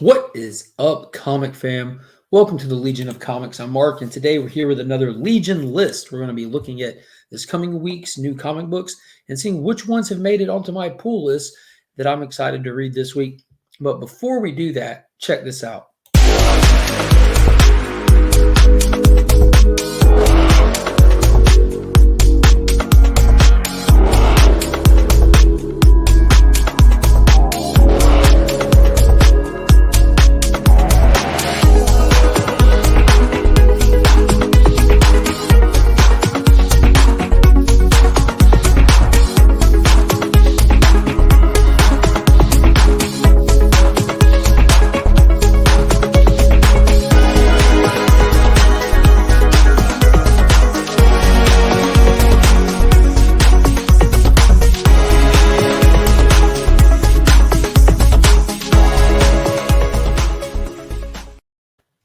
What is up, comic fam? Welcome to the Legion of Comics. I'm Mark, and today we're here with another Legion list. We're going to be looking at this coming week's new comic books and seeing which ones have made it onto my pool list that I'm excited to read this week. But before we do that, check this out.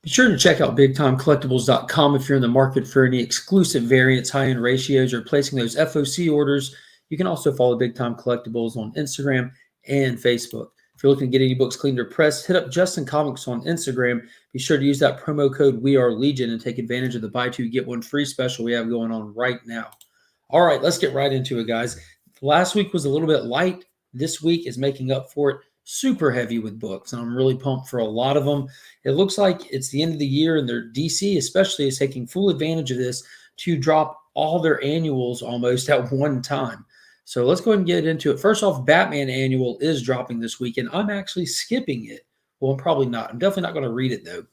Be sure to check out BigTimeCollectibles.com if you're in the market for any exclusive variants, high-end ratios, or placing those FOC orders. You can also follow Big Time Collectibles on Instagram and Facebook. If you're looking to get any books cleaned or pressed, hit up Justin Comics on Instagram. Be sure to use that promo code WeAreLegion and take advantage of the buy two, get one free special we have going on right now. All right, let's get right into it, guys. Last week was a little bit light. This week is making up for it. Super heavy with books, and I'm really pumped for a lot of them. It looks like it's the end of the year, and their DC especially is taking full advantage of this to drop all their annuals almost at one time. So let's go ahead and get into it. First off, Batman Annual is dropping this week, and I'm actually skipping it. Well, I'm probably not. I'm definitely not going to read it, though.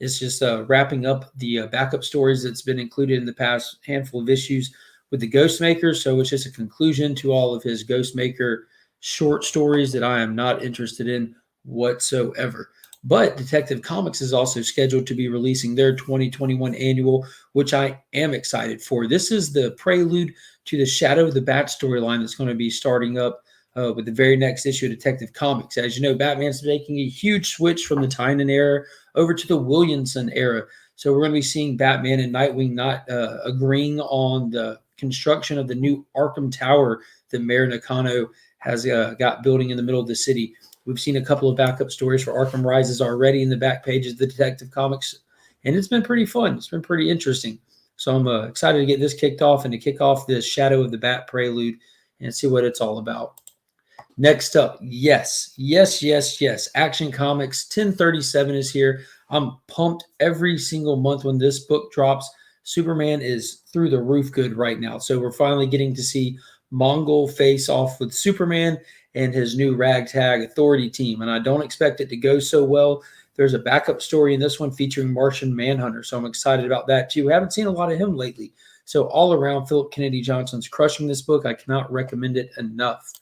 It's just wrapping up the backup stories that's been included in the past handful of issues with the Ghostmaker. So it's just a conclusion to all of his Ghostmaker short stories that I am not interested in whatsoever. But Detective Comics is also scheduled to be releasing their 2021 annual, which I am excited for. This is the prelude to the Shadow of the Bat storyline that's going to be starting up with the very next issue of Detective Comics. As you know, Batman's making a huge switch from the Tynion era over to the Williamson era. So we're going to be seeing Batman and Nightwing not agreeing on the construction of the new Arkham Tower that Mayor Nakano has got building in the middle of the city. We've seen a couple of backup stories for Arkham Rises already in the back pages of the Detective Comics, and it's been pretty fun. It's been pretty interesting. So I'm excited to get this kicked off and to kick off this Shadow of the Bat prelude and see what it's all about. Next up, yes. Action Comics 1037 is here. I'm pumped every single month when this book drops. Superman is through the roof good right now. So we're finally getting to see Mongol face off with Superman and his new ragtag authority team. And I don't expect it to go so well. There's a backup story in this one featuring Martian Manhunter. So I'm excited about that too. I haven't seen a lot of him lately. So all around, Philip Kennedy Johnson's crushing this book. I cannot recommend it enough.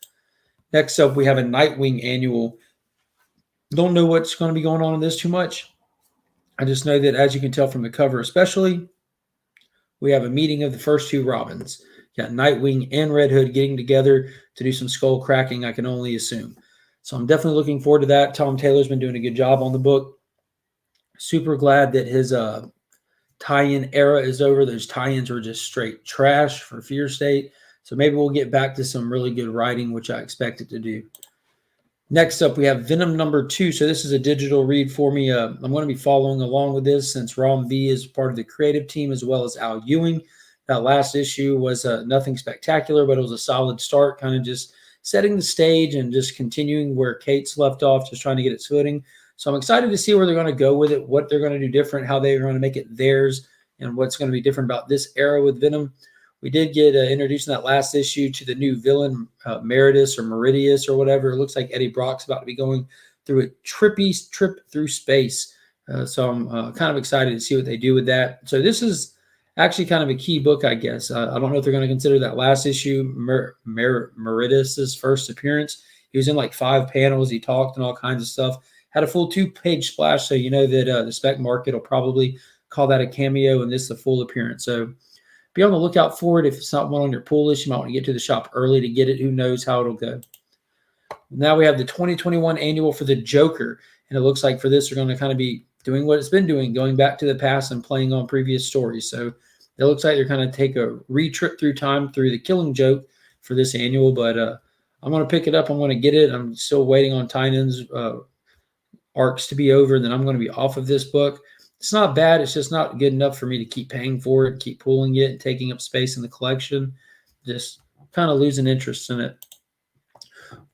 Next up, we have a Nightwing Annual. Don't know what's going to be going on in this too much. I just know that, as you can tell from the cover especially, we have a meeting of the first two Robins. Got Nightwing and Red Hood getting together to do some skull cracking, I can only assume. So I'm definitely looking forward to that. Tom Taylor's been doing a good job on the book. Super glad that his tie-in era is over. Those tie-ins were just straight trash for Fear State. So maybe we'll get back to some really good writing, which I expect it to do. Next up, we have Venom #2. So this is a digital read for me. I'm going to be following along with this since Rom V is part of the creative team as well as Al Ewing. That last issue was nothing spectacular, but it was a solid start, kind of just setting the stage and just continuing where Kate's left off, just trying to get its footing. So I'm excited to see where they're going to go with it, what they're going to do different, how they're going to make it theirs, and what's going to be different about this era with Venom. We did get introduced in that last issue to the new villain, Meridius or whatever. It looks like Eddie Brock's about to be going through a trip through space. So I'm kind of excited to see what they do with that. So this is actually kind of a key book, I guess. I don't know if they're going to consider that last issue Meridius's first appearance. He was in like 5 panels. He talked and all kinds of stuff. Had a full 2-page splash, so you know that the spec market will probably call that a cameo, and this is a full appearance. So be on the lookout for it. If it's not one on your pull list, you might want to get to the shop early to get it. Who knows how it'll go. Now we have the 2021 annual for the Joker, and it looks like for this, they're going to kind of be doing what it's been doing, going back to the past and playing on previous stories. So it looks like they're kind of take a re-trip through time through the Killing Joke for this annual, but I'm going to pick it up. I'm going to get it. I'm still waiting on Tynion's arcs to be over, and then I'm going to be off of this book. It's not bad. It's just not good enough for me to keep paying for it, keep pulling it, and taking up space in the collection. Just kind of losing interest in it.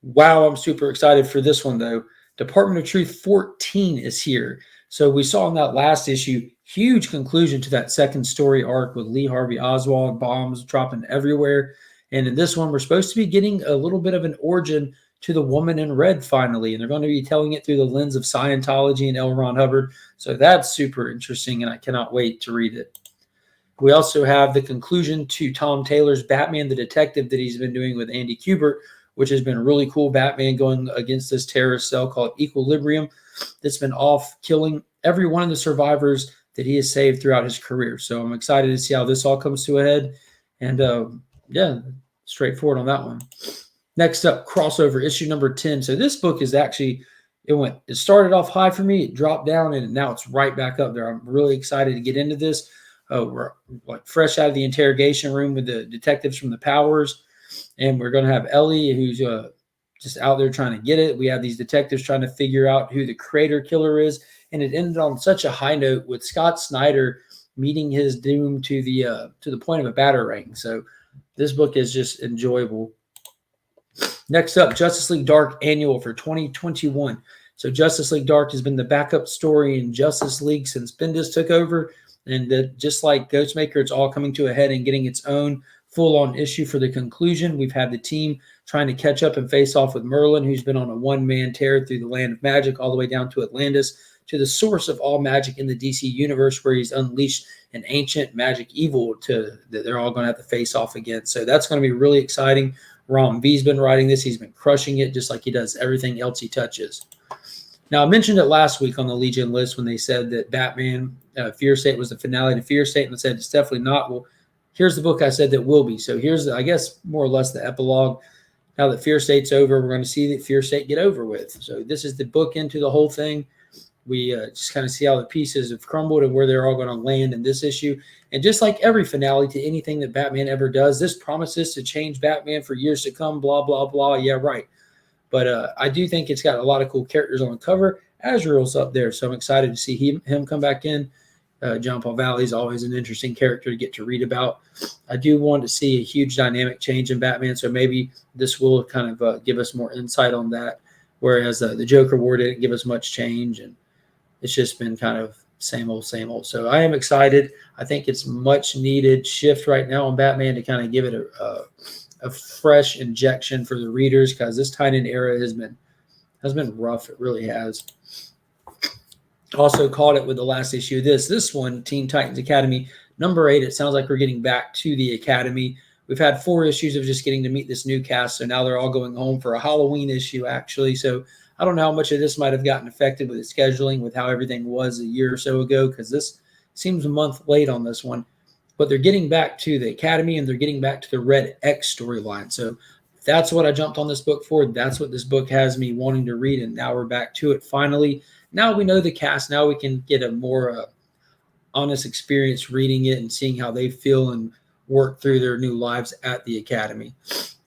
Wow, I'm super excited for this one, though. Department of Truth 14 is here. So we saw in that last issue, huge conclusion to that second story arc with Lee Harvey Oswald, bombs dropping everywhere. And in this one, we're supposed to be getting a little bit of an origin to the woman in red finally. And they're going to be telling it through the lens of Scientology and L. Ron Hubbard. So that's super interesting, and I cannot wait to read it. We also have the conclusion to Tom Taylor's Batman the Detective that he's been doing with Andy Kubert, which has been really cool. Batman going against this terrorist cell called Equilibrium that's been off killing every one of the survivors that he has saved throughout his career. So I'm excited to see how this all comes to a head. And yeah, straightforward on that one. Next up, crossover issue number 10. So this book is actually, it started off high for me, it dropped down, and now it's right back up there. I'm really excited to get into this. We're like fresh out of the interrogation room with the detectives from the Powers. And we're going to have Ellie, who's just out there trying to get it. We have these detectives trying to figure out who the Crater Killer is. And it ended on such a high note with Scott Snyder meeting his doom to the point of a batarang. So this book is just enjoyable. Next up, Justice League Dark Annual for 2021. So Justice League Dark has been the backup story in Justice League since Bendis took over. And just like Ghostmaker, it's all coming to a head and getting its own full-on issue for the conclusion. We've had the team trying to catch up and face off with Merlin, who's been on a one-man tear through the land of magic all the way down to Atlantis, to the source of all magic in the DC universe, where he's unleashed an ancient magic evil that they're all going to have to face off against. So that's going to be really exciting. Ron V's been writing this. He's been crushing it just like he does everything else he touches. Now, I mentioned it last week on the Legion list when they said that Batman Fear State was the finale to Fear State, and I said it's definitely not. Well, here's the book I said that will be. So here's, I guess, more or less the epilogue. Now that Fear State's over, we're going to see that Fear State get over with. So this is the book into the whole thing. We just kind of see how the pieces have crumbled and where they're all going to land in this issue. And just like every finale to anything that Batman ever does, this promises to change Batman for years to come, blah, blah, blah. Yeah, right. But I do think it's got a lot of cool characters on the cover. Azrael's up there, so I'm excited to see him come back in. John Paul Valley is always an interesting character to get to read about. I do want to see a huge dynamic change in Batman, so maybe this will kind of give us more insight on that, whereas the Joker War didn't give us much change, and it's just been kind of same old, same old. So I am excited. I think it's much needed shift right now on Batman to kind of give it a fresh injection for the readers, because this Titan era has been rough. It really has. Also caught it with the last issue of this one, Teen Titans Academy number 8. It sounds like we're getting back to the Academy. We've had 4 issues of just getting to meet this new cast, so now they're all going home for a Halloween issue, actually. So I don't know how much of this might have gotten affected with the scheduling, with how everything was a year or so ago, because this seems a month late on this one. But they're getting back to the Academy, and they're getting back to the Red X storyline. So that's what I jumped on this book for. That's what this book has me wanting to read, and now we're back to it finally. Now we know the cast. Now we can get a more honest experience reading it and seeing how they feel and work through their new lives at the Academy.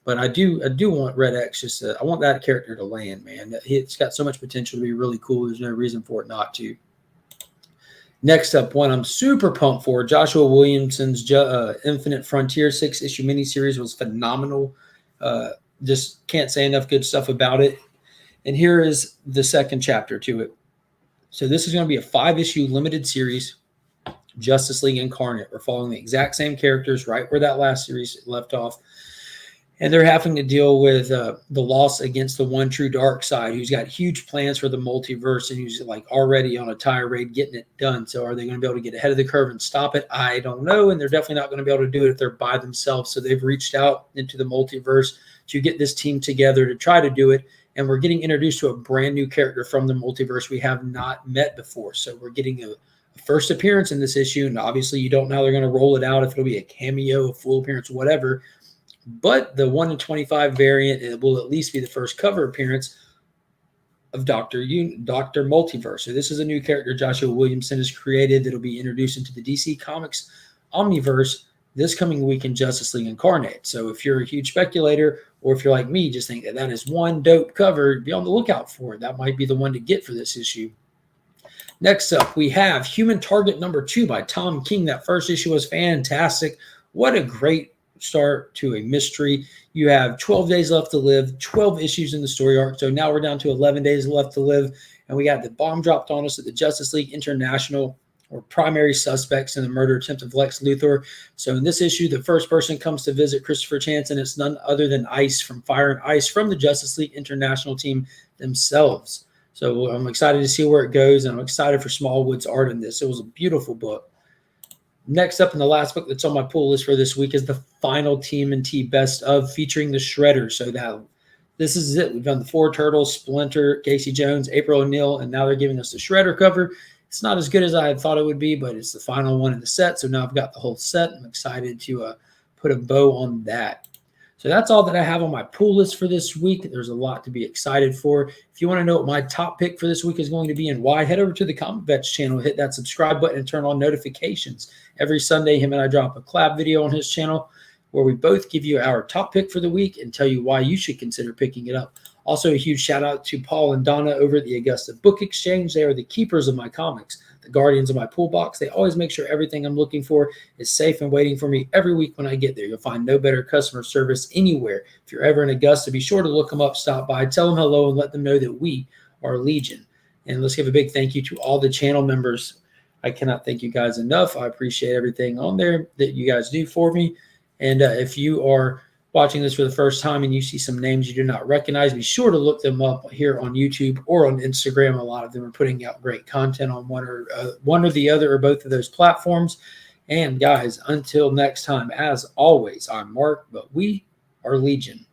But I do want Red X. I want that character to land, man. It's got so much potential to be really cool. There's no reason for it not to. Next up, one I'm super pumped for, Joshua Williamson's Infinite Frontier 6-issue miniseries was phenomenal. Just can't say enough good stuff about it. And here is the second chapter to it. So this is going to be a 5-issue limited series, Justice League Incarnate. We're following the exact same characters right where that last series left off. And they're having to deal with the loss against the one true dark side, who's got huge plans for the multiverse and who's like already on a tirade getting it done. So are they going to be able to get ahead of the curve and stop it? I don't know. And they're definitely not going to be able to do it if they're by themselves. So they've reached out into the multiverse to get this team together to try to do it. And we're getting introduced to a brand new character from the multiverse we have not met before. So we're getting a first appearance in this issue. And obviously you don't know how they're going to roll it out, if it'll be a cameo, a full appearance, whatever. But the 1 in 25 variant, it will at least be the first cover appearance of Dr. Multiverse. So this is a new character Joshua Williamson has created that will be introduced into the DC Comics Omniverse this coming week in Justice League Incarnate. So if you're a huge speculator, or if you're like me, just think that that is one dope cover, be on the lookout for it. That might be the one to get for this issue. Next up, we have Human Target #2 by Tom King. That first issue was fantastic. What a great start to a mystery. You have 12 days left to live, 12 issues in the story arc. So now we're down to 11 days left to live. And we got the bomb dropped on us that the Justice League International or primary suspects in the murder attempt of Lex Luthor. So in this issue, the first person comes to visit Christopher Chance, and it's none other than Ice from Fire and Ice from the Justice League International team themselves. So I'm excited to see where it goes, and I'm excited for Smallwood's art in this. It was a beautiful book. Next up, in the last book that's on my pull list for this week is the final TMNT Best of, featuring the Shredder. So this is it. We've done the 4 Turtles, Splinter, Casey Jones, April O'Neil, and now they're giving us the Shredder cover. It's not as good as I had thought it would be, but it's the final one in the set. So now I've got the whole set. I'm excited to put a bow on that. So that's all that I have on my pull list for this week. There's a lot to be excited for. If you want to know what my top pick for this week is going to be and why, head over to the Comic Vets channel, hit that subscribe button, and turn on notifications. Every Sunday, him and I drop a collab video on his channel where we both give you our top pick for the week and tell you why you should consider picking it up. Also, a huge shout out to Paul and Donna over at the Augusta Book Exchange. They are the keepers of my comics, the guardians of my pool box. They always make sure everything I'm looking for is safe and waiting for me every week when I get there. You'll find no better customer service anywhere. If you're ever in Augusta, be sure to look them up, stop by, tell them hello, and let them know that we are Legion. And let's give a big thank you to all the channel members. I cannot thank you guys enough. I appreciate everything on there that you guys do for me. And if you are watching this for the first time and you see some names you do not recognize, be sure to look them up here on YouTube or on Instagram. A lot of them are putting out great content on one or the other or both of those platforms. And guys, until next time, as always, I'm Mark, but we are Legion.